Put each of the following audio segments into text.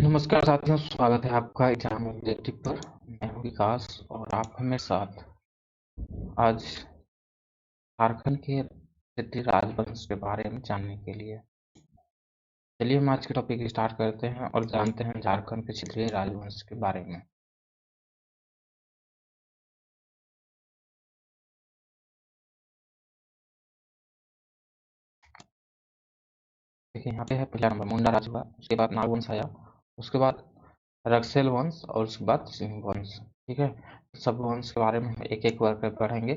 नमस्कार साथियों, स्वागत है आपका एग्जाम ऑब्जेक्टिव पर। मैं हूं विकास और आप हैं मेरे साथ। आज झारखंड के क्षेत्रीय राजवंश के बारे में जानने के लिए चलिए हम आज के टॉपिक स्टार्ट करते हैं और जानते हैं झारखंड के क्षेत्रीय राजवंश के बारे में। देखिए यहाँ पे है पहला नंबर मुंडा राज हुआ, उसके बाद नागवंश आया, उसके बाद रक्सेल वंश और उसके बाद सिंह वंश। ठीक है, सब वंश के बारे में हम एक एक करके पढ़ेंगे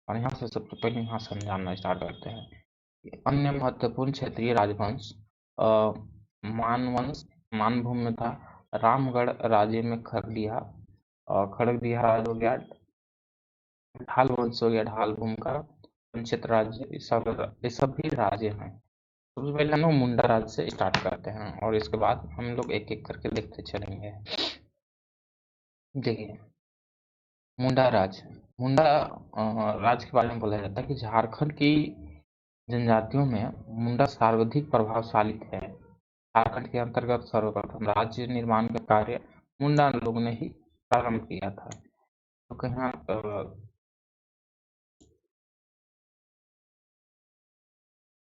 और यहाँ से सबसे पहले यहाँ से हम जानना स्टार्ट करते हैं। अन्य महत्वपूर्ण क्षेत्रीय राजवंश मानवंश मानभूमि में था। रामगढ़ राज्य में खगड़िया और खड़गदिया राज हो गया। ढाल वंश हो गया ढाल भूमि का। पंचित राज्य ये सब भी राज्य हैं। सबसे पहले हम लोग मुंडा राज्य से स्टार्ट करते हैं और इसके बाद हम लोग एक एक करके देखते चलेंगे। देखिए मुंडा राज मुंडा राज्य के बारे में बोला जाता है कि झारखंड की जनजातियों में मुंडा सर्वाधिक प्रभावशाली थे। झारखंड के अंतर्गत सर्वप्रथम राज्य निर्माण का कार्य मुंडा लोग ने ही प्रारंभ किया था। तो कहाँ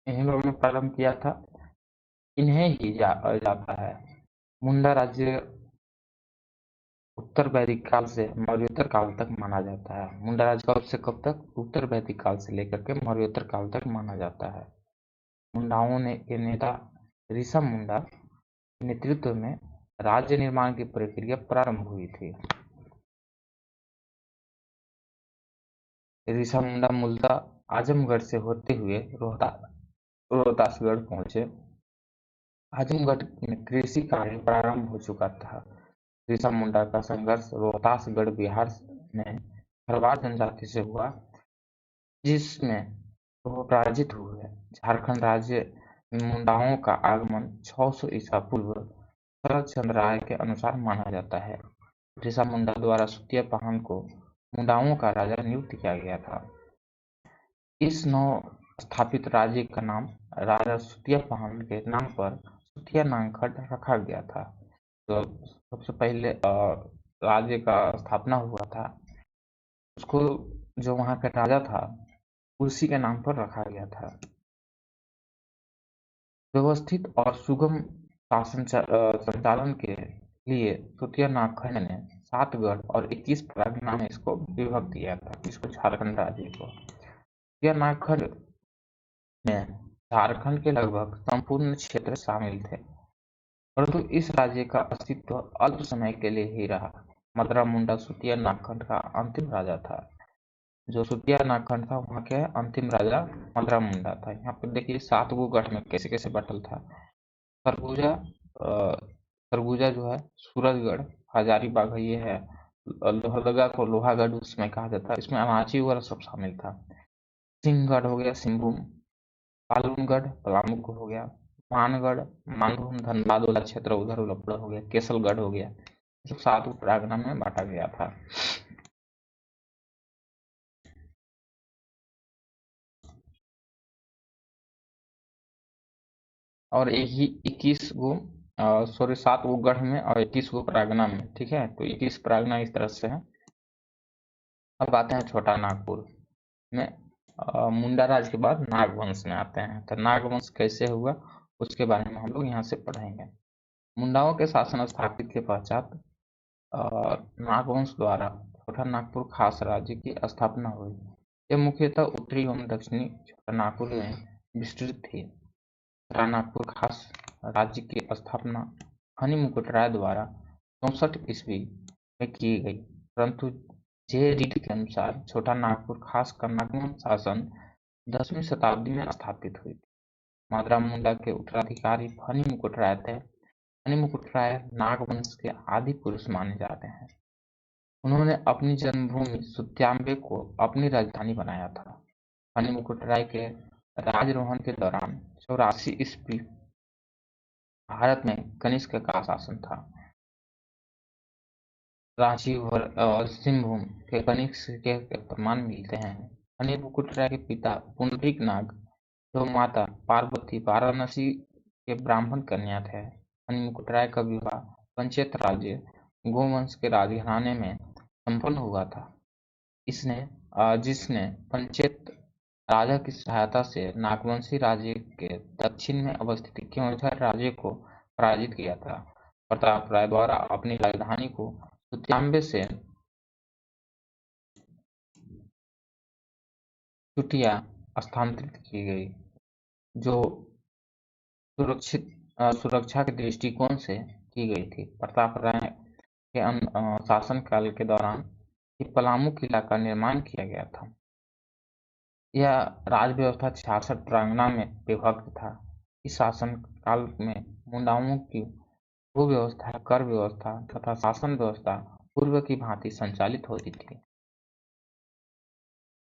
इन्हीं लोगों ने प्रारंभ किया था, इन्हें ही जाता है। मुंडा राज्य उत्तर वैदिक काल से मौर्योत्तर काल तक माना जाता है। मुंडा राज्य कब से कब तक? उत्तर वैदिक काल से लेकर के मौर्योत्तर काल तक माना जाता है। मुंडाओं ने के नेता ऋषभ मुंडा के नेतृत्व में राज्य निर्माण की प्रक्रिया प्रारंभ हुई थी। ऋषभ मुंडा मूलतः आजमगढ़ से होते हुए रोहतासगढ़ पहुंचे। आजमगढ़ में कृषि कार्य प्रारंभ हो चुका था। ऋषभ मुंडा का संघर्ष रोहतासगढ़ बिहार में खरवार जनजाति से हुआ, जिसमें वो पराजित हुए। झारखंड राज्य में मुंडाओं का आगमन 600 ईसा पूर्व शरद चंद्र राय के अनुसार माना जाता है। ऋषभ मुंडा द्वारा सुतिया पाहन को मुंडाओं का राजा नियुक्त किया गया था। इस नव स्थापित राज्य का नाम राजा सुतिया पाहन के नाम पर सुतिया नागखंड रखा गया था। तो सबसे पहले राज्य का स्थापना हुआ था, उसको जो वहाँ का राजा था उसी के नाम पर रखा गया था। व्यवस्थित और सुगम शासन संचालन के लिए सुतिया नागखंड ने 7 गढ़ और 21 परगना में इसको विभक्त किया था, इसको झारखंड राज्य को। सुतिया नागखंड में झारखंड के लगभग संपूर्ण क्षेत्र शामिल थे, परंतु इस राज्य का अस्तित्व अल्प समय के लिए ही रहा। मदरा मुंडा सुतिया नागखंड का अंतिम राजा था। जो सुतिया नागखंड था वहाँ के अंतिम राजा मदरा मुंडा था। यहाँ पर देखिए 7 गो गढ़ में कैसे कैसे बटल था। सरगुजा सरगुजा जो है सूरजगढ़, हजारीबाग ये है, लोहरदगा को लोहागढ़ उसमें कहा जाता है, इसमें अमाची वगैरह सब शामिल था। सिंहगढ़ हो गया सिंहभूम, पालूनगढ़ पलामू को हो गया, मानगढ़ मानभूम धनबाद वाला क्षेत्र उधर उलपड़ा हो गया, केसलगढ़ हो गया। सब 7 परगना में बांटा गया था। और 21 गो 7 गो गढ़ में और 21 गो परगना में। ठीक है, तो 21 परगना इस तरह से है। अब आते हैं छोटा नागपुर में। मुंडा राज के बाद नागवंश में आते हैं। तो नागवंश कैसे हुआ उसके बारे में हम लोग यहाँ से पढ़ेंगे। मुंडाओं के शासन स्थापित के पश्चात नागवंश द्वारा छोटा नागपुर खास राज्य की स्थापना हुई। यह मुख्यतः उत्तरी एवं दक्षिणी छोटा नागपुर में विस्तृत थी। छोटा नागपुर खास राज्य की स्थापना हनी मुकुट राय द्वारा 64 ईस्वी में की गई, परंतु जे रीड के अनुसार छोटा नागपुर खास का नागवंश शासन 10वीं शताब्दी में स्थापित हुई। मदरा मुंडा के उत्तराधिकारी हनी मुकुट राय थे। हनी मुकुट राय नागवंश के आदि पुरुष माने जाते हैं। उन्होंने अपनी जन्मभूमि सुत्याम्बे को अपनी राजधानी बनाया था। हनी मुकुट राय के राजरोहण के दौरान 84 ईस्वी भारत में कनिष्क का शासन था। रांची और सिंहभूम के कनिष्क के प्रमाण मिलते हैं। हनी मुकुट राय के पिता पुंडरीक नाग एवं माता पार्वती वाराणसी के ब्राह्मण कन्या थे। हनी मुकुट राय का विवाह पंचेत राज्य गोवंश के राजघराने में संपन्न हुआ था। जिसने पंचेत राजा की सहायता से नागवंशी राज्य के दक्षिण में अवस्थित केवंझर राज्य को पराजित किया था। प्रताप राय द्वारा अपनी राजधानी को सुत्याम्बे से चुटिया स्थानांतरित की गई, जो सुरक्षा के दृष्टिकोण से की गई थी। प्रताप राय के शासनकाल के दौरान पलामू किला का निर्माण किया गया था। यह राज व्यवस्था 66 प्रांगणा में विभक्त था। इस शासन काल में मुंडाओं की भू व्यवस्था, कर व्यवस्था तथा शासन व्यवस्था पूर्व की भांति संचालित होती थी।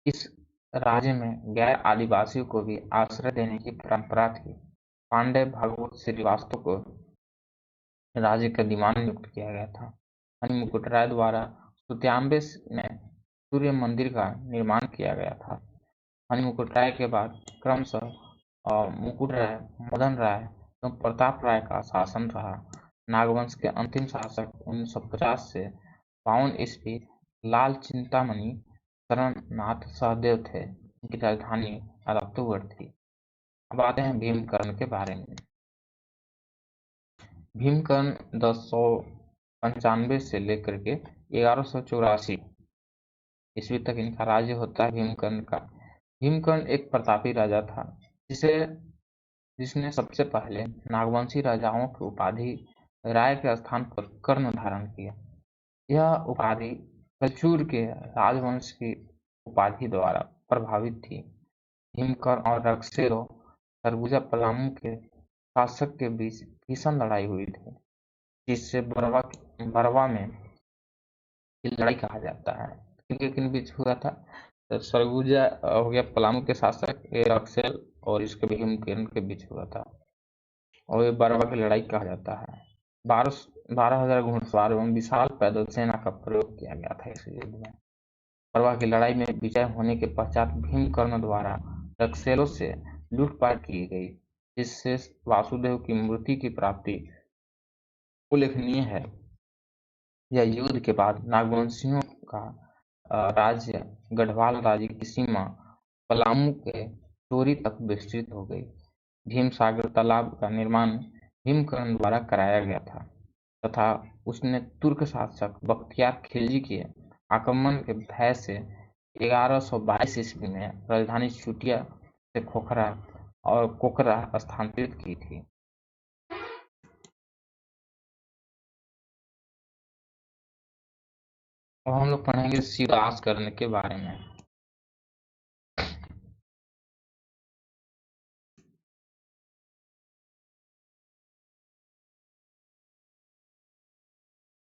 इस राज्य में गैर आदिवासियों को भी आश्रय देने की परंपरा थी। पांडे भगवत श्रीवास्तव को राज्य का दीवान नियुक्त किया गया था। मणिमुकुटराय द्वारा सुत्याम्बे में सूर्य मंदिर का निर्माण किया गया था। मणिमुकुटराय के बाद क्रमशः मुकुट राय, मदन राय एवं प्रताप राय का शासन रहा। नागवंश के अंतिम शासक 1950 से 52 ईस्वी लाल चिंतामणि शरणनाथ सहदेव थे। इनकी राजधानी अरक्तगढ़ थी। अब आते हैं भीमकर्ण के बारे में। भीमकर्ण 1095 से लेकर के 1184 ईस्वी तक इनका राज्य होता है। भीमकर्ण का भीमकर्ण एक प्रतापी राजा था, जिसने सबसे पहले नागवंशी राजाओं की उपाधि राय के स्थान पर कर्ण धारण किया। यह उपाधि कचूर के राजवंश की उपाधि द्वारा प्रभावित थी। भीमकर्ण और रक्सेरो सरगुजा पलामू के शासक के बीच भीषण लड़ाई हुई थी, जिससे बरवा में लड़ाई कहा जाता है। किन बीच हुआ था? तो सरगुजा हो गया पलामू के शासक रक्सेल और इसके भीमकर्ण के बीच हुआ था, और ये बरवा की लड़ाई कहा जाता है। 12,000 घुड़सवार एवं विशाल पैदल सेना का प्रयोग किया गया था इस युद्ध में। बरवा की लड़ाई में विजय होने के पश्चात भीमकर्ण द्वारा रक्सेलों से लूटपाट की गई, जिससे वासुदेव की मूर्ति की प्राप्ति उल्लेखनीय है। यह युद्ध के बाद नागवंशियों का राज्य गढ़वाल राज्य की सीमा पलामू के चोरी तक विस्तृत हो गई। भीमसागर तालाब का निर्माण भीमकर्ण द्वारा कराया गया था तथा उसने तुर्क शासक बख्तियार खिलजी के आक्रमण के भय से 1122 ईस्वी में राजधानी चुटिया से कोकरा स्थानांतरित की थी। अब हम लोग पढ़ेंगे शिवदासकर्ण के बारे में।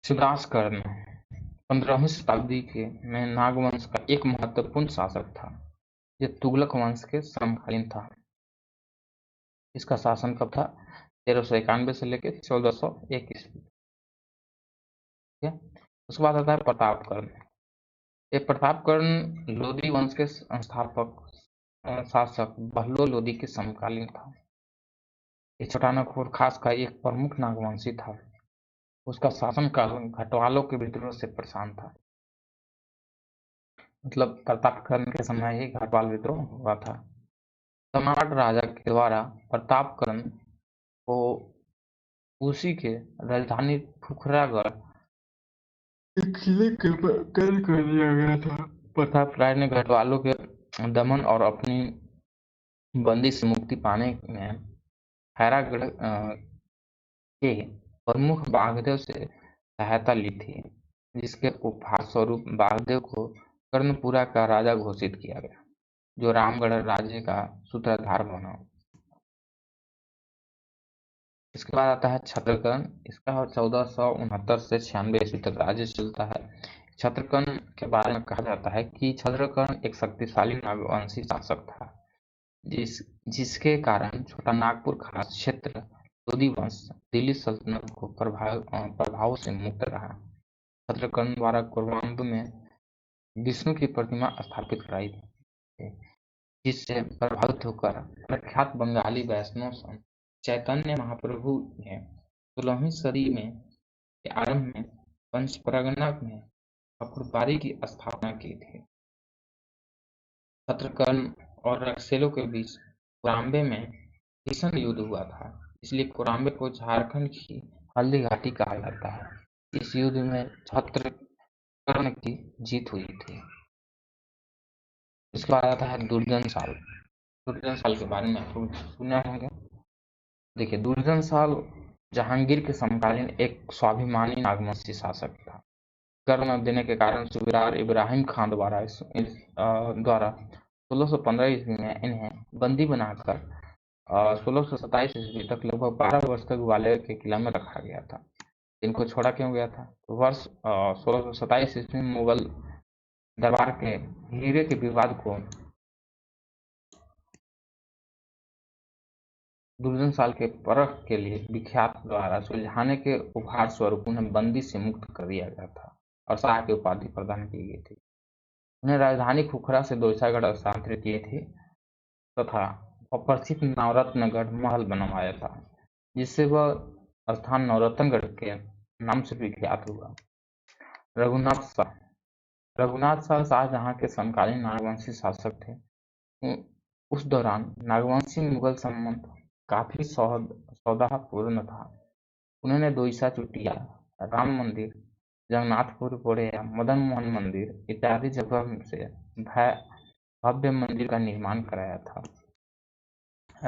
शिवदासकर्ण 15वीं शताब्दी के में नागवंश का एक महत्वपूर्ण शासक था। यह तुगलक वंश के समकालीन था। इसका शासन कब था? 1391 से लेकर 1401 ईस्वी। ठीक है। उसके बाद आता है प्रतापकर्ण। ये प्रतापकर्ण लोधी वंश के संस्थापक शासक बहलो लोधी के समकालीन था। ये छोटा नागपुर खास का एक प्रमुख नागवंशी था। उसका शासनकाल घटवालों के विद्रोह से परेशान था। मतलब प्रतापकर्ण के समय ही घटवाल विद्रोह हुआ था। सम्राट राजा के द्वारा प्रतापकर्ण को उसी के राजधानी खुखरागढ़ किले के कैद कर दिया गया था। प्रताप राय ने घटवालों के दमन और अपनी बंदी से मुक्ति पाने में खैरागढ़ के प्रमुख बागदेव से सहायता ली थी, जिसके उपहार स्वरूप बागदेव को कर्णपुरा का राजा घोषित किया गया, जो रामगढ़ राज्य का सूत्रधार बना। इसके बाद आता है छत्रकर्ण। इसका 1469 से 96 ईस्वी तक राज्य चलता है। छत्रकर्ण के बारे में कहा जाता है कि छत्रकर्ण एक शक्तिशाली नागवंशी शासक था, जिसके कारण छोटा नागपुर खास क्षेत्र लोधी वंश दिल्ली सल्तनत को प्रभाव से मुक्त रहा। छत्रकर्ण द्वारा कोरबंदू में विष्णु की प्रतिमा स्थापित कराई थी, जिससे प्रभावित होकर प्रख्यात बंगाली वैष्णव संत चैतन्य महाप्रभु ने 16वीं सदी में के आरंभ में पंचपरगना में खपुरबारी की स्थापना की थी। खत्रकर्ण और रक्सेलों के बीच कोराम्बे में भीषण युद्ध हुआ था, इसलिए कोराम्बे को झारखंड की हल्दी घाटी कहा जाता है। इस युद्ध में खत्रकर्ण की जीत हुई थी। इसके बाद आता है दुर्जन साल। दुर्जन साल के बारे में आपको सुना होगा। देखिए, दुर्जन साल जहांगीर के समकालीन एक स्वाभिमानी नागवंशी शासक था। कर न देने के कारण सूबेदार इब्राहिम खान द्वारा 1615 ईस्वी में इन्हें बंदी बनाकर 1627 ईस्वी तक लगभग 12 वर्ष तक ग्वालियर के किला में रखा गया था। इनको छोड़ा क्यों गया था? तो वर्ष 1627 ईस्वी में मुगल दरबार के हीरे के विवाद को दुर्जन साल के परख के लिए विख्यात द्वारा सुलझाने के उपहार स्वरूप उन्हें बंदी से मुक्त कर दिया गया था और शाह की उपाधि प्रदान की गई थी। उन्हें राजधानी खुखरा से दोसागढ़ स्थानांतरित किए थे तथा अप्रसिद्ध नवरत्नगढ़ महल बनवाया था, जिससे वह स्थान नवरत्नगढ़ के नाम से विख्यात हुआ। रघुनाथ शाह। रघुनाथ शाह शाहजहां के समकालीन नागवंशी शासक थे। उस दौरान नागवंशी मुगल संबंध काफी सौहार्दपूर्ण था। उन्होंने दोईसा चुटिया, राम मंदिर, जगन्नाथपुर बोड़िया, मदन मोहन मंदिर इत्यादि जगह से भव्य मंदिर का निर्माण कराया था।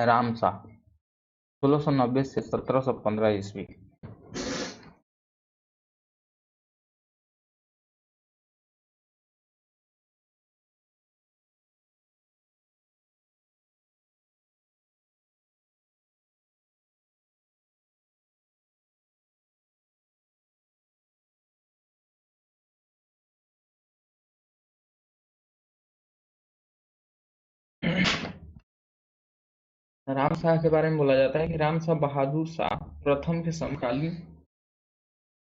राम शाह 1690 से 1715 ईस्वी। राम शाह के बारे में बोला जाता है कि राम शाह बहादुर शाह प्रथम के समकालीन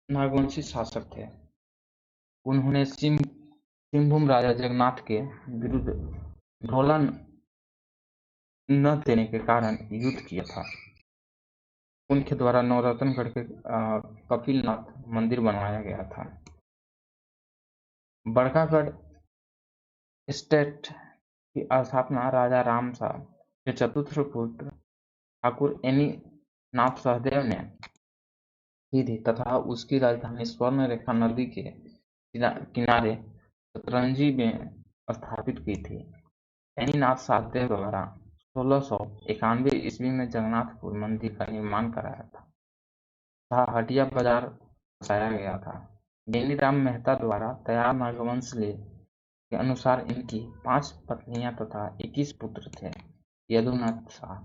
नागवंशी शासक थे। उन्होंने सिंहभूम राजा जगन्नाथ के विरुद्ध ढोलन न देने के कारण युद्ध किया था। उनके द्वारा नवरत्नगढ़ के कपिलनाथ मंदिर बनवाया गया था। बड़कागढ़ स्टेट की स्थापना राजा राम शाह के चतुर्थ पुत्र ठाकुर एनी नाथ सहदेव ने की थी तथा उसकी राजधानी स्वर्ण रेखा नदी के किनारे शतरंजी में स्थापित की थी। एनीनाथ सहदेव द्वारा 1691 ईस्वी में जगन्नाथपुर मंदिर का निर्माण कराया था तथा हटिया बाजार बसाया गया था। बेनीराम मेहता द्वारा तैयार नागवंश के अनुसार इनकी 5 पत्नियां तथा 21 पुत्र थे। यदुनाथ शाह।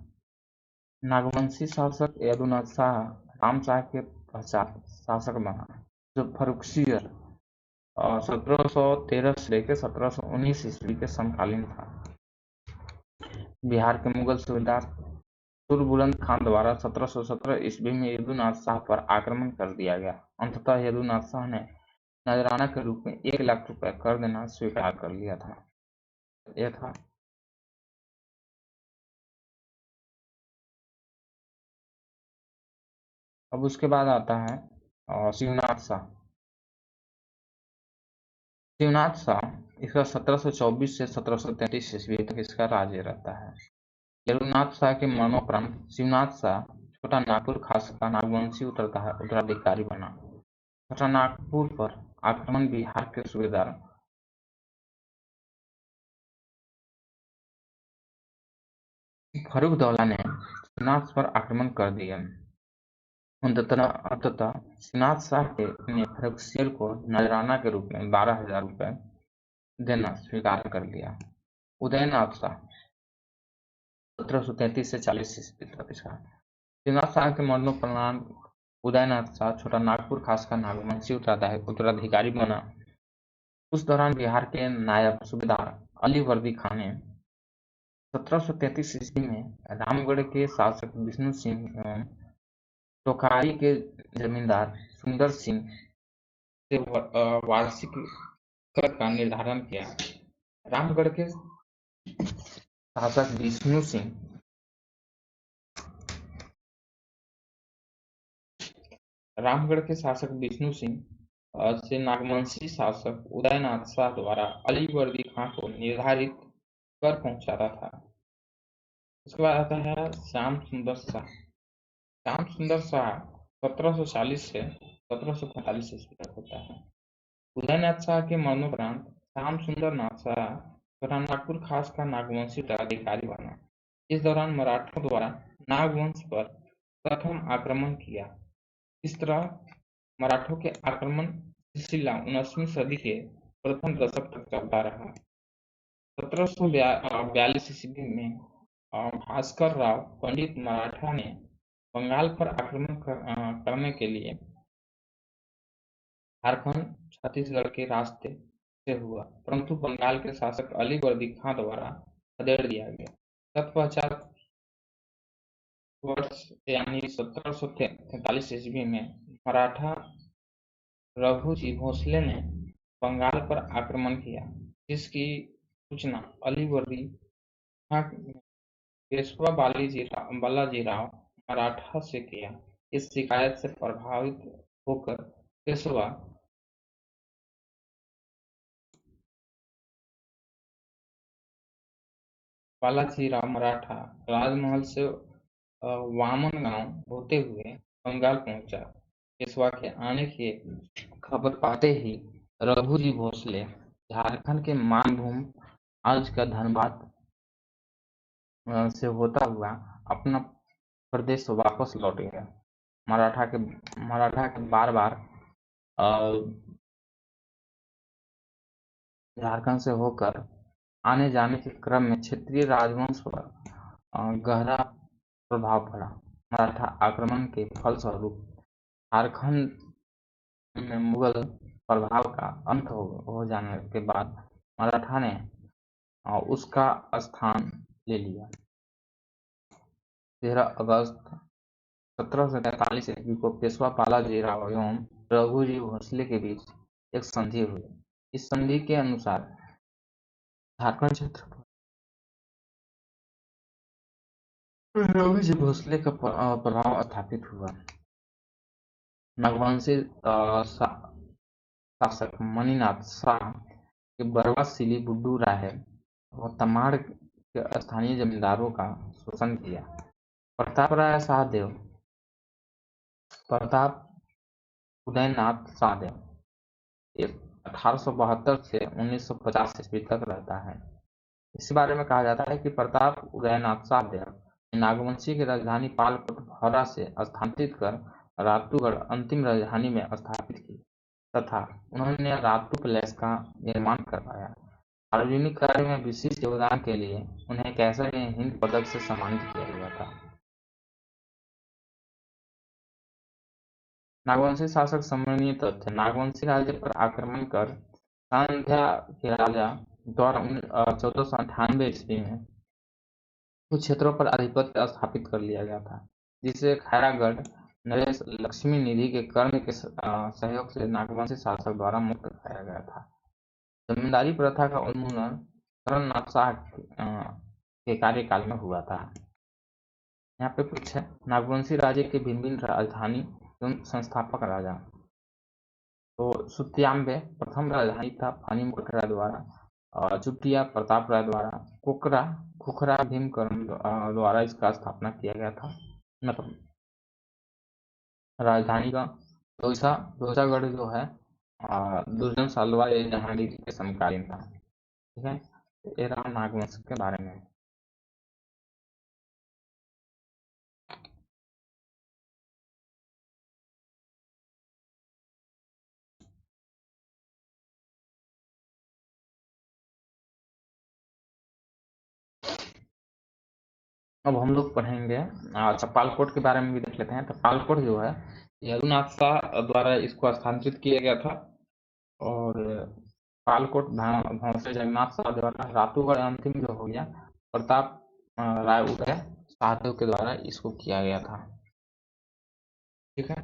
नागवंशी शासक यदुनाथ शाह राम शाह के पश्चात शासक बना, जो फर्रुखसियर 1713 से लेकर 1719 ईस्वी के समकालीन था। बिहार के मुगल सूबेदार सुरबुलंद खान द्वारा 1717 ईस्वी में यदुनाथ शाह पर आक्रमण कर दिया गया। अंततः यदुनाथ शाह ने नजराना के रूप में 1 लाख रुपए कर देना स्वीकार कर लिया था। यह था अब उसके बाद आता है शिवनाथ शाह। शिवनाथ शाह इसका 1724 से 1733 ईस्वी तक इसका राज्य रहता है। यदुनाथ शाह के मरणोपरांत शिवनाथ शाह छोटा नागपुर खास का नागवंशी उत्तराधिकारी बना। छोटा नागपुर पर आक्रमण बिहार के सूबेदार फर्रुखदौला ने शिवनाथ पर आक्रमण कर दिया। अंततः शिवनाथ शाह ने फर्रुखसियर को नजराना के रूप में 12,000 रुपए देना स्वीकार कर लिया। उदयनाथ शाह 1733 से 40 ईस्वी तक इसका। शिवनाथ शाह के मरणोपरांत उदयनाथ शाह छोटा नागपुर खास का नागवंशी उत्तराधिकारी बना। उस दौरान बिहार के नायब सूबेदार अली वर्दी खान ने 1733 ईस्वी में रामगढ़ के शासक विष्णु सिंह एवं टोकारी के जमींदार सुंदर सिंह से वार्षिक कर का निर्धारण किया। रामगढ़ के शासक विष्णु सिंह रामगढ़ के शासक विष्णु सिंह से नागवंशी शासक उदयनाथ शाह द्वारा अलीवर्दी खां को निर्धारित कर पहुंचाता था। उसके बाद आता है श्याम सुंदर शाह। श्याम सुंदर शाह 1740 से 1745 ईस्वी तक होता है। उदयनाथ शाह के मरणोपरांत श्याम सुंदर नाथ शाह तथा नागपुर खास का नागवंशी उत्तराधिकारी बना। इस दौरान मराठों द्वारा नागवंश पर प्रथम आक्रमण किया। इस तरह मराठों के आक्रमण सिलसिला 19वीं सदी के प्रथम दशक तक चलता रहा। 1742 ईस्वी में भास्कर राव पंडित मराठा ने बंगाल पर आक्रमण करने के लिए झारखंड छत्तीसगढ़ के रास्ते से हुआ, परंतु बंगाल के शासक अलीवर्दी खां द्वारा खदेड़ दिया गया। तत्पश्चात वर्ष यानी 1743 ईस्वी में मराठा रघुजी भोसले ने बंगाल पर आक्रमण किया, जिसकी सूचना अलीवर्दी खां पेशवा बालाजीराव मराठा से किया। इस शिकायत से प्रभावित होकर पेशवा बालाजीराव मराठा राजमहल से वामन गांव होते हुए बंगाल पहुंचा। पेशवा के आने की खबर पाते ही रघुजी भोसले झारखंड के मानभूम आज का धनबाद से होता हुआ अपना प्रदेश वापस लौट गया। मराठा के बार झारखंड से होकर आने जाने के क्रम में क्षेत्रीय राजवंश पर गहरा प्रभाव पड़ा। मराठा आक्रमण के फलस्वरूप झारखंड में मुगल प्रभाव का अंत हो जाने के बाद मराठा ने उसका स्थान ले लिया। 13 अगस्त 1743 ईस्वी को पेशवा बालाजीराव एवं रघुजी भोसले के बीच एक संधि हुई। इस संधि के अनुसार झारखंड क्षेत्र पर रघुजी भोसले का प्रभाव स्थापित हुआ। नागवंशी शासक मणिनाथ शाह के बरवा सिली बुड्डू राय और तमाड़ के स्थानीय जमींदारों का शोषण किया। प्रताप उदयनाथ शाहदेव 1872 से 1950 ईस्वी तक रहता है। इस बारे में कहा जाता है कि प्रताप उदयनाथ शाहदेव ने नागवंशी की राजधानी पालकोट भौरा से स्थानांतरित कर रातूगढ़ अंतिम राजधानी में स्थापित की तथा उन्होंने रातू पैलेस का निर्माण करवाया। सार्वजनिक कार्य में विशिष्ट योगदान के लिए उन्हें कैसर हिंद पदक से सम्मानित किया गया था। नागवंशी शासक संबंधी तथ्य। नागवंशी राज्य पर आक्रमण कर सांध्या के राजा द्वारा 1498 ईस्वी में कुछ क्षेत्रों पर आधिपत्य स्थापित कर लिया गया था, जिसे खैरागढ़ नरेश लक्ष्मी निधि के कर्ण के सहयोग से नागवंशी शासक द्वारा मुक्त कराया गया था। जमींदारी प्रथा का उन्मूलन करणनाथ शाह के कार्यकाल में हुआ था। यहाँ पे कुछ है नागवंशी राज्य के भिन्न राजधानी एवं संस्थापक राजा। तो सुत्याम्बे प्रथम राजधानी था पानीमकोट राय द्वारा, चुटिया प्रताप राय द्वारा, खुखरा भीमकरण द्वारा इसका स्थापना किया गया था। मतलब राजधानी का दोसागढ़ जो है दुर्जन सालवा जहांगीर के समकालीन था। ठीक है, ये रहा नागवंश के बारे में। अब हम लोग पढ़ेंगे अच्छा पालकोट के बारे में भी देख लेते हैं। तो पालकोट जो है रघुनाथ शाह द्वारा इसको स्थानांतरित किया गया था और पालकोट भौंसले जगन्नाथ शाह द्वारा रातूगढ़ अंतिम जो हो गया प्रताप राय उदय शाहदेव के द्वारा इसको किया गया था। ठीक है,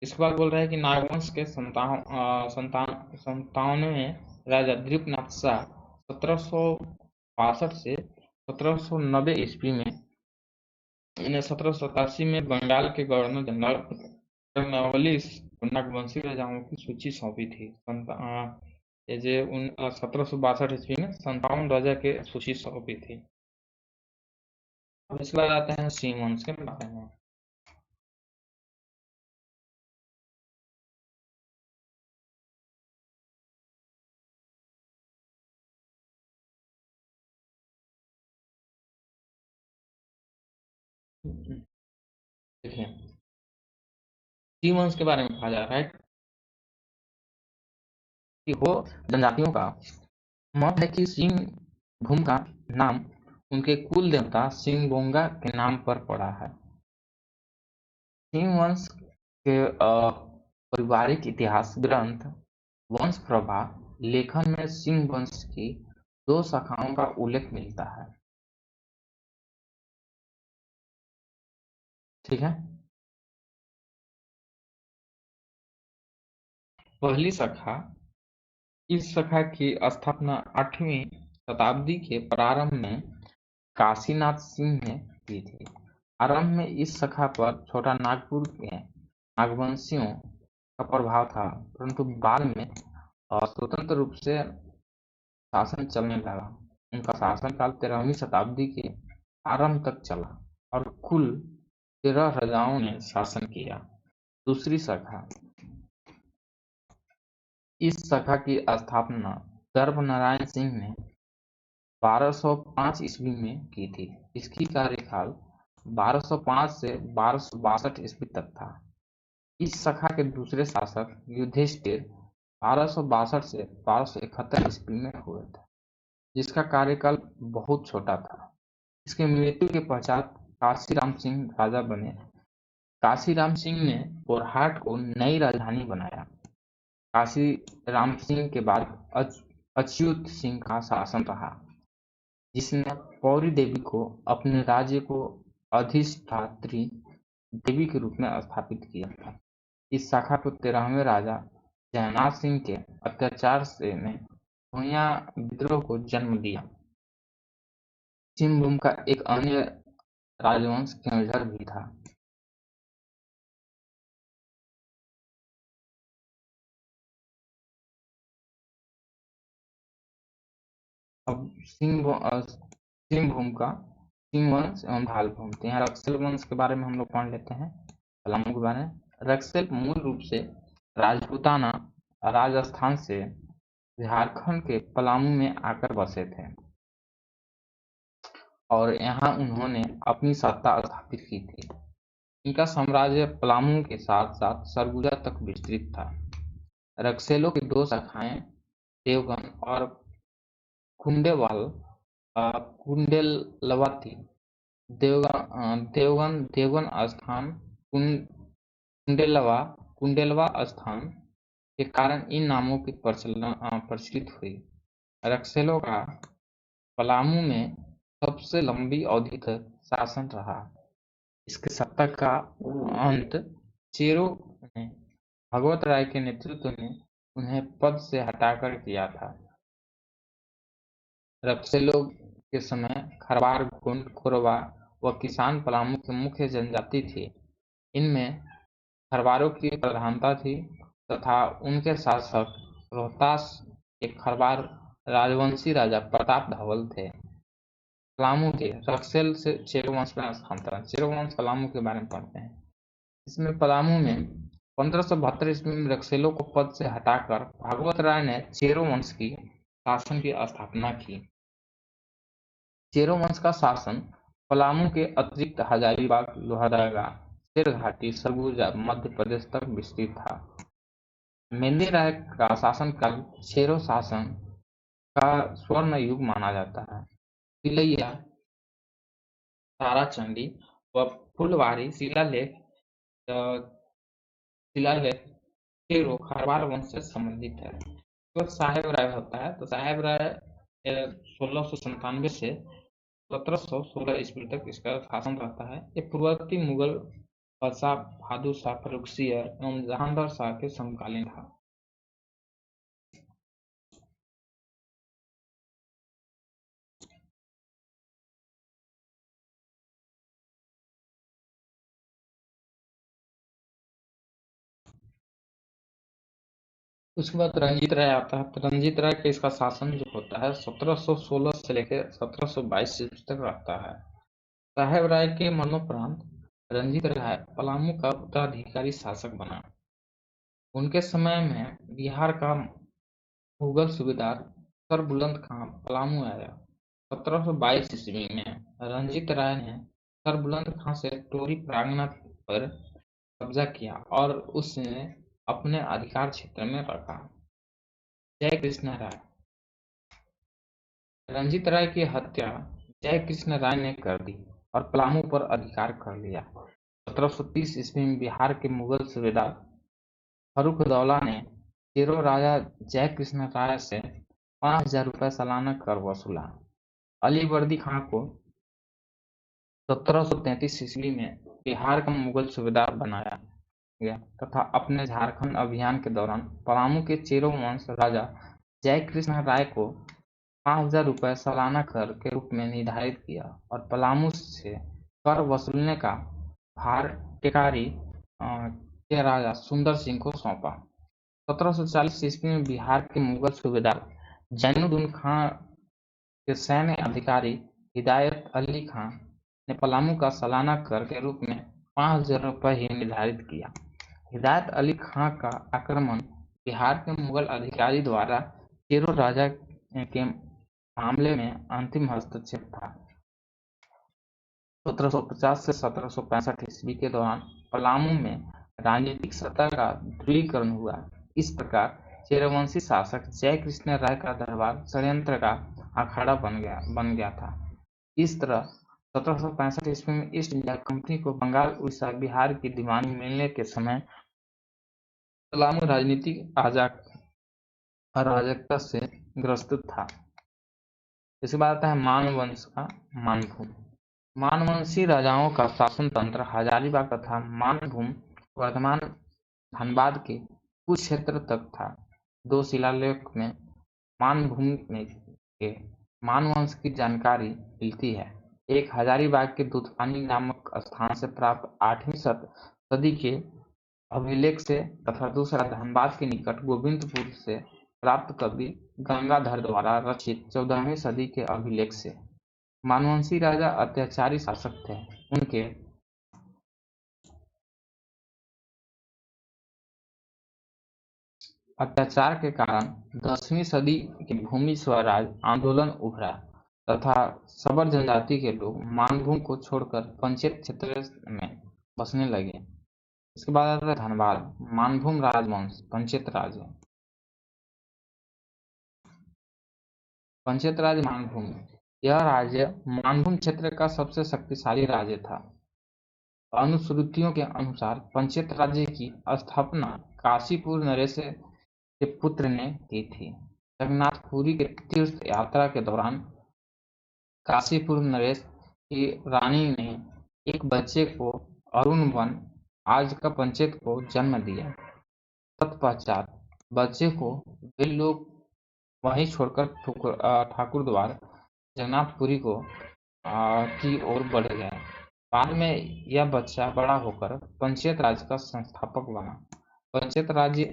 इसके बाद बोल रहा है कि नागवंश के संतानों में राजा दीपनाथ शाह 1762 से 1790 ईस्वी में 1787 में बंगाल के गवर्नर जनरल नवालिस नागवंशी राजाओं की सूची सौंपी थी। ये जे 1762 ईस्वी में 57 राजा के सूची सौंपी थी। अब इसके बाद आते हैं सिंह वंश के बारे में। देखिए, सिंह वंश के बारे में कहा जा रहा है कि वो जनजातियों का मत है कि सिंह भूम का नाम उनके कुल देवता सिंहबोंगा के नाम पर पड़ा है। सिंह वंश के पारिवारिक इतिहास ग्रंथ वंश प्रभा लेखन में सिंह वंश की 2 शाखाओं का उल्लेख मिलता है। ठीक है। पहली शाखा, इस शाखा की स्थापना 8वीं शताब्दी के प्रारंभ में काशीनाथ सिंह ने की थी। आरंभ में इस शाखा पर छोटा नागपुर के नागवंशियों का प्रभाव था, परंतु बाद में स्वतंत्र रूप से शासन चलने लगा। उनका शासनकाल 13वीं शताब्दी के आरंभ तक चला और कुल 13 राजाओं ने शासन किया। दूसरी शाखा, इस शाखा की स्थापना सर्वनारायण सिंह ने 1205 ईस्वी में की थी। इसकी कार्यकाल 1205 से 1262 ईस्वी तक था। इस शाखा के दूसरे शासक युधिष्ठिर 1262 से 1271 ईस्वी में हुए थे, जिसका कार्यकाल बहुत छोटा था। इसकी मृत्यु के पश्चात काशीराम सिंह राजा बने। काशीराम सिंह ने कोरहाट को नई राजधानी बनाया। काशीराम सिंह के बाद अच्युत सिंह का शासन रहा, जिसने पौरी देवी को अपने राज्य को अधिष्ठात्री देवी के रूप में स्थापित किया था। इस शाखा को 13वें राजा जयनाथ सिंह के अत्याचार से ने भूया विद्रोह को जन्म दिया। सिंहभूम का एक अन्य राजवंश केवझर भी था। अब सिंहभूम का सिंह वंश एवं भाल भूम, तो यहाँ रक्सल वंश के बारे में हम लोग पढ़ लेते हैं। पलामू के बारे में, रक्सल मूल रूप से राजपूताना राजस्थान से झारखंड के पलामू में आकर बसे थे और यहाँ उन्होंने अपनी सत्ता स्थापित की थी। इनका साम्राज्य पलामू के साथ साथ सरगुजा तक विस्तृत था। रक्सेलों की 2 शाखाएं देवगन और कुंडेवाल कुंडेलवा थी। देवगन स्थान कुंडेलवा स्थान के कारण इन नामों की प्रचलित हुई। रक्सेलों का पलामू में सबसे लंबी अवधि तक शासन रहा। इसके सत्ता का अंत चेरो ने भगवत राय के नेतृत्व में उन्हें पद से हटाकर किया था। रक्सेलों के समय खरवार, गोंड, कोरवा व किसान पलामू की मुख्य जनजाति थी। इनमें खरवारों की प्रधानता थी तथा उनके शासक रोहतास के खरवार राजवंशी राजा प्रताप धवल थे। पलामू के रक्सेल से चेरो वंश का स्थानांतरण। चेरो वंश पलामू के बारे में पढ़ते हैं। इसमें पलामू में 1572 ईस्वी में रक्सेलों को पद से हटाकर भागवत राय ने चेरो वंश की शासन की स्थापना की। चेरो वंश का शासन पलामू के अतिरिक्त हजारीबाग, लोहरदगा, शेर घाटी, सरगुजा, मध्य प्रदेश तक विस्तृत था। मेंदे राय का शासनकाल चेरो शासन का स्वर्ण युग माना जाता है। तिलैया, ताराचंडी व फुलवारी शिलालेख चेरो खरवार वंश से संबंधित है। तो साहेब राय होता है, तो साहेब राय 1697 से 1716 ईस्वी तक इसका शासन रहता है। ये पूर्ववर्ती मुगल बादशाह बहादुर शाह, फर्रुख सिंह एवं जहांगीर शाह के समकालीन था। उसके बाद रंजीत राय आता है। तो रंजीत राय का इसका शासन जो होता है 1716 से लेकर 1722 तक रहता है। साहेब राय के मरणोपरांत रंजीत राय पलामू का उत्तराधिकारी शासक बना। उनके समय में बिहार का मुगल सूबेदार सरबुलंद खां पलामू आया। 1722 ईस्वी में रंजीत राय ने सरबुलंद खां से टोरी प्रांगण पर कब्जा किया और उसे अपने अधिकार क्षेत्र में रखा। जय कृष्ण राय। रंजीत राय की हत्या जय कृष्ण राय ने कर दी और पलामू पर अधिकार कर लिया। 1730 ईस्वी में बिहार के मुगल सूबेदार फर्रुखदौला ने चेरो राजा जय कृष्ण राय से 5000 रुपये सालाना कर वसूला। अलीवर्दी खां को 1733 ईस्वी में बिहार का मुगल सूबेदार बनाया गया तथा अपने झारखंड अभियान के दौरान पलामू के चेरो वंश राजा जय कृष्ण राय को 5000 रुपये सालाना कर के रूप में निर्धारित किया और पलामू से कर वसूलने का भार टेकारी के राजा सुंदर सिंह को सौंपा। 1740 ईस्वी में बिहार के मुगल सूबेदार जैनुद्दीन खां के सैन्य अधिकारी हिदायत अली खां ने पलामू का सालाना कर के रूप में 5000 रुपये ही निर्धारित किया। हिदायत अली खां का आक्रमण बिहार के मुगल अधिकारी द्वारा चेरो राजा के मामले में अंतिम हस्तक्षेप था। 1750 से 1765 ईस्वी के दौरान पलामू में राजनीतिक सत्ता का ध्रुवीकरण हुआ। इस प्रकार चेरोवंशी शासक जय कृष्ण राय का दरबार षड्यंत्र का अखाड़ा बन गया था। इस तरह 1765 ईस्वी में ईस्ट इंडिया कंपनी को बंगाल, उड़ीसा, बिहार की दीवानी मिलने के समय पलामू राजनीतिक अराजकता से ग्रस्त था। इसके बाद आता है मान वंश का मानभूम। मानवंशी राजाओं का शासन तंत्र हजारीबाग तथा मानभूम वर्तमान धनबाद के कुछ क्षेत्र तक था। दो शिलालेख में मानभूम के मानवंश की जानकारी मिलती है। एक हजारीबाग के दूधपानी नामक स्थान से प्राप्त 8वीं सदी के अभिलेख से तथा दूसरा धनबाद के निकट गोविंदपुर से प्राप्त कवि गंगाधर द्वारा रचित 14वीं सदी के अभिलेख से। मानवंशी राजा अत्याचारी शासक थे। उनके अत्याचार के कारण 10वीं सदी के भूमि स्वराज आंदोलन उभरा तथा सबर जनजाति के लोग मानभूम को छोड़कर पंचेत क्षेत्र में बसने लगे। इसके बाद आता है धनबाद मानभूम राजवंश पंचेत राज। पंचेत राज मानभूम, यह राज्य मानभूम क्षेत्र का सबसे शक्तिशाली राज्य था। अनुश्रुतियों के अनुसार पंचेत राज्य की स्थापना काशीपुर नरेश के पुत्र ने की थी। जगन्नाथपुरी के तीर्थ यात्रा के दौरान काशीपुर नरेश की रानी ने एक बच्चे को अरुण वन आज का पंचेत को जन्म दिया। तत्पश्चात बच्चे को वे लोग वहीं छोड़कर ठाकुर द्वार जगन्नाथपुरी की ओर बढ़ गए। बाद में यह बच्चा बड़ा होकर पंचेत राज का संस्थापक बना। पंचेत राज्य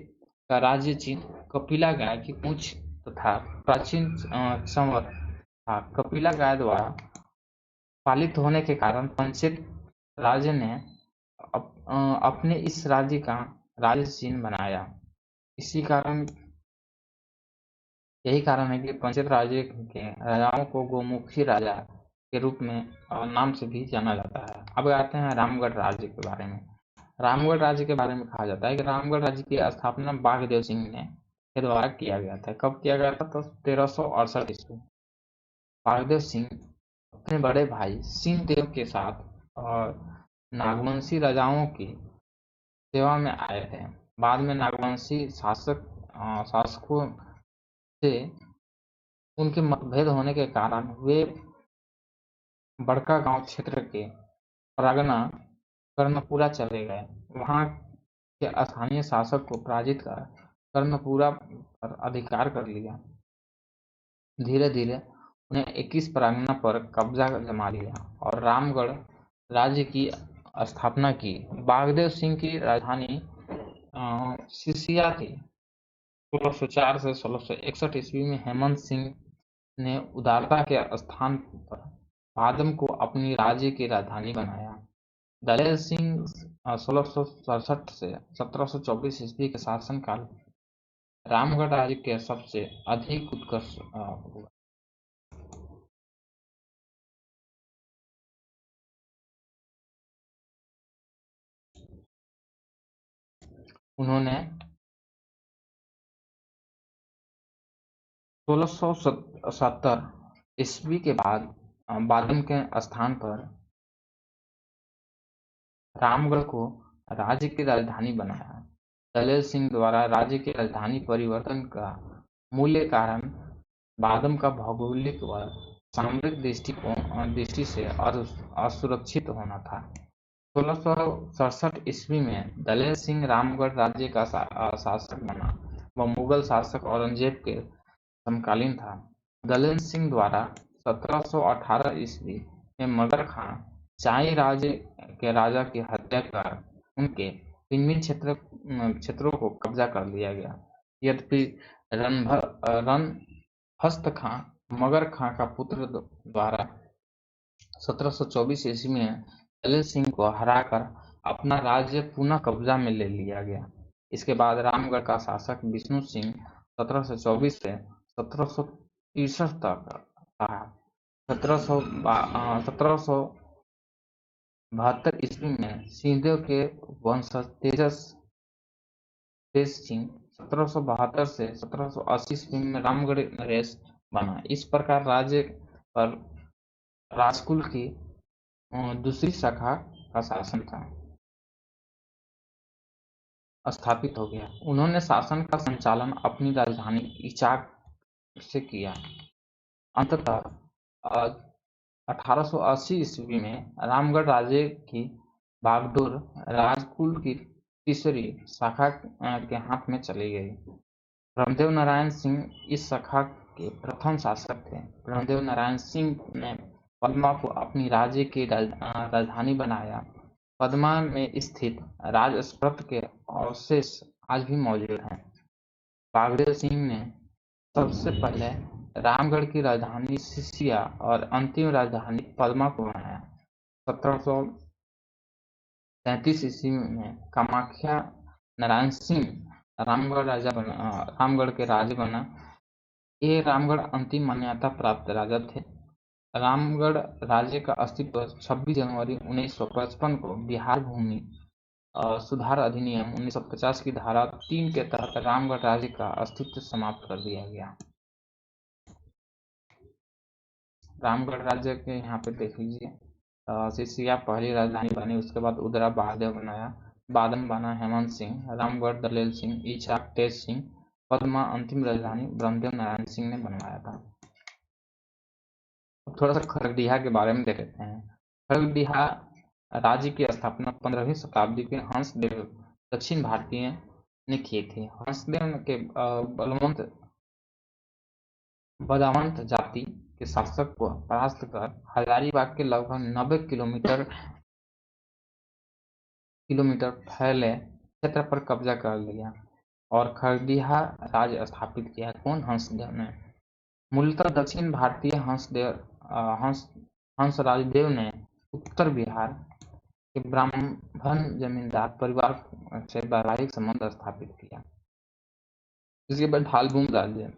का राज्य चिन्ह कपिला गाय की पूंछ तथा प्राचीन संवत था। कपिला गाय द्वारा पालित होने के कारण पंचेत राज्य ने अपने इस राज्य का राज्य चिन्ह बनाया। यही कारण है कि पंचेत राज्य के राजाओं को गोमुखी राजा के रूप में नाम से भी जाना जाता है। अब आते हैं रामगढ़ राज्य के बारे में। रामगढ़ राज्य के बारे में कहा जाता है कि रामगढ़ राज्य की स्थापना बाघदेव सिंह के द्वारा किया गया था। कब किया गया था? तो 1368 ईस्वी। बाघदेव सिंह अपने बड़े भाई सिंहदेव के साथ और नागवंशी राजाओं की सेवा में आए थे। बाद में नागवंशी शासकों से उनके मतभेद होने के कारण वे बड़का गांव क्षेत्र के परगना कर्णपुरा चले गए। वहां के स्थानीय शासक को पराजित कर कर्णपुरा पर अधिकार कर लिया। धीरे धीरे उन्हें 21 परगना पर कब्जा जमा लिया और रामगढ़ राज्य की स्थापना की। बाघदेव सिंह की राजधानी सिसिया थी। 1604 से 1661 ईस्वी में हेमंत सिंह ने उदारता के स्थान पर बादम को अपनी राज्य की राजधानी बनाया। दलेर सिंह 1667 से 1724 ईस्वी के शासनकाल में रामगढ़ राज्य के सबसे अधिक उत्कर्ष हुआ। उन्होंने 1670 ईस्वी के बाद बादम के स्थान पर रामगढ़ को राज्य की राजधानी बनाया। दलेर सिंह द्वारा राज्य की राजधानी परिवर्तन का मूल कारण बादम का भौगोलिक व सामरिक दृष्टि से असुरक्षित होना था। 1667 ईस्वी में दलेर सिंह रामगढ़ राज्य का शासक बना व मुगल शासक औरंगजेब के समकालीन था। दलेर सिंह द्वारा 1718 ईस्वी में मगर खां चाई राज्य के राजा की हत्या कर उनके विभिन्न क्षेत्रों को कब्जा कर लिया गया। यद्यपि रणहस्त खां मगर खां का पुत्र द्वारा 1724 ईस्वी में दलेर सिंह को हराकर अपना राज्य पुनः कब्जा में ले लिया गया। इसके बाद रामगढ़ का शासक विष्णु सिंह 1724 से 1763 तक रहा। 1772 ईस्वी में सिंहदेव के वंशज तेज सिंह 1772 से 1780 ईस्वी में रामगढ़ नरेश बना। इस प्रकार राज्य पर राजकुल की दूसरी शाखा का शासन स्थापित हो गया। उन्होंने शासन का संचालन अपनी राजधानी इचाक से किया। अंततः 1880 ईस्वी में रामगढ़ राज्य की बागडोर राजकुल की तीसरी शाखा के हाथ में चली गई। ब्रह्मदेव नारायण सिंह इस शाखा के प्रथम शासक थे। ब्रह्मदेव नारायण सिंह ने पदमा को अपनी राज्य की राजधानी बनाया। पदमा में स्थित राजस्पृत के अवशेष आज भी मौजूद हैं। बागदेव सिंह ने सबसे पहले रामगढ़ की राजधानी सिसिया और अंतिम राजधानी पदमा को बनाया। 1733 ईस्वी में कामाख्या नारायण सिंह रामगढ़ के राजा बना। ये रामगढ़ अंतिम मान्यता प्राप्त राजा थे। रामगढ़ राज्य का अस्तित्व 26 जनवरी 1955 को बिहार भूमि सुधार अधिनियम 1950 की धारा 3 के तहत रामगढ़ राज्य का अस्तित्व समाप्त कर दिया गया। रामगढ़ राज्य के यहाँ पे देख लीजिए, सिसिया पहली राजधानी बनी, उसके बाद उदरा बहादेव बनाया, बादम बना हेमंत सिंह, रामगढ़ दलेर सिंह, इचाक तेज सिंह, पदमा अंतिम राजधानी ब्रह्मदेव नारायण सिंह ने बनवाया था। थोड़ा सा खरगडीहा के बारे में देख लेते हैं। खरगडीहा राज्य की स्थापना 15वीं शताब्दी के हंसदेव दक्षिण भारतीय ने की थी। हंसदेव के बदावंत जाति के शासक को परास्त कर हजारीबाग के लगभग 90 किलोमीटर फैले क्षेत्र पर कब्जा कर लिया और खरगडीहा राज्य स्थापित किया। कौन? हंसदेव ने। मूलतः दक्षिण भारतीय हंसराजदेव ने उत्तर बिहार के ब्राह्मण जमींदार परिवार से वैवाहिक संबंध स्थापित किया। इसके बाद ढालभूम राज्य।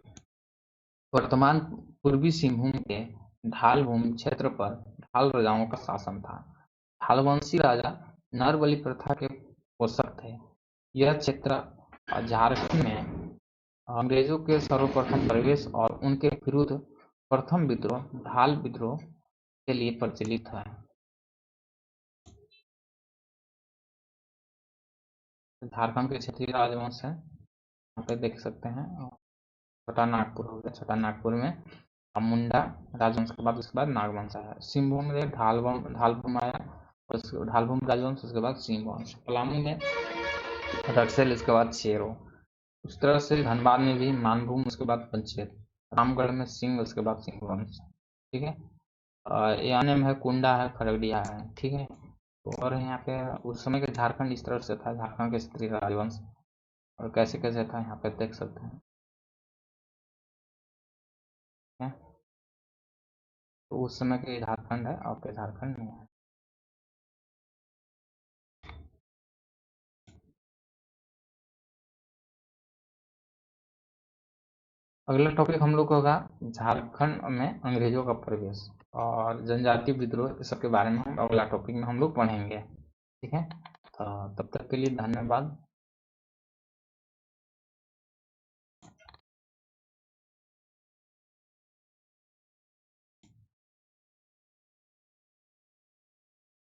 वर्तमान पूर्वी सिंहभूम के ढालभूम क्षेत्र पर ढाल राजाओं का शासन था। ढालवंशी राजा नरबलि प्रथा के पोषक थे। यह क्षेत्र झारखंड में अंग्रेजों के सर्वप्रथम प्रवेश और उनके विरुद्ध प्रथम विद्रोह ढाल विद्रोह के लिए प्रचलित है। झारखंड के क्षेत्रीय राजवंश है, यहाँ पे देख सकते हैं। छोटा नागपुर हो गया, छोटा नागपुर में मुंडा राजवंश के बाद उसके बाद नागवंश आया। सिंहभूम में ढालभूम आया, ढालभूम राजवंश, उसके बाद सिंहवंश। पलामू में रक्सेल, इसके बाद शेरो। उस तरह से धनबाद में भी मानभूम, उसके बाद पंचेत। रामगढ़ में सिंह, उसके बाद सिंह वंश। ठीक है। यानी में है कुंडा है, खरगडिया है। ठीक है। तो और यहाँ पे उस समय के झारखंड इस तरह से था, झारखंड के क्षेत्रीय राजवंश। और कैसे कैसे था यहाँ पे देख सकते हैं। ठीक है, तो उस समय के झारखंड है, अब के झारखंड नहीं है। अगला टॉपिक हम लोग का होगा झारखंड में अंग्रेजों का प्रवेश और जनजातीय विद्रोह, इस सब के बारे में हम अगला टॉपिक में हम लोग पढ़ेंगे। ठीक है, तो तब तक के लिए धन्यवाद।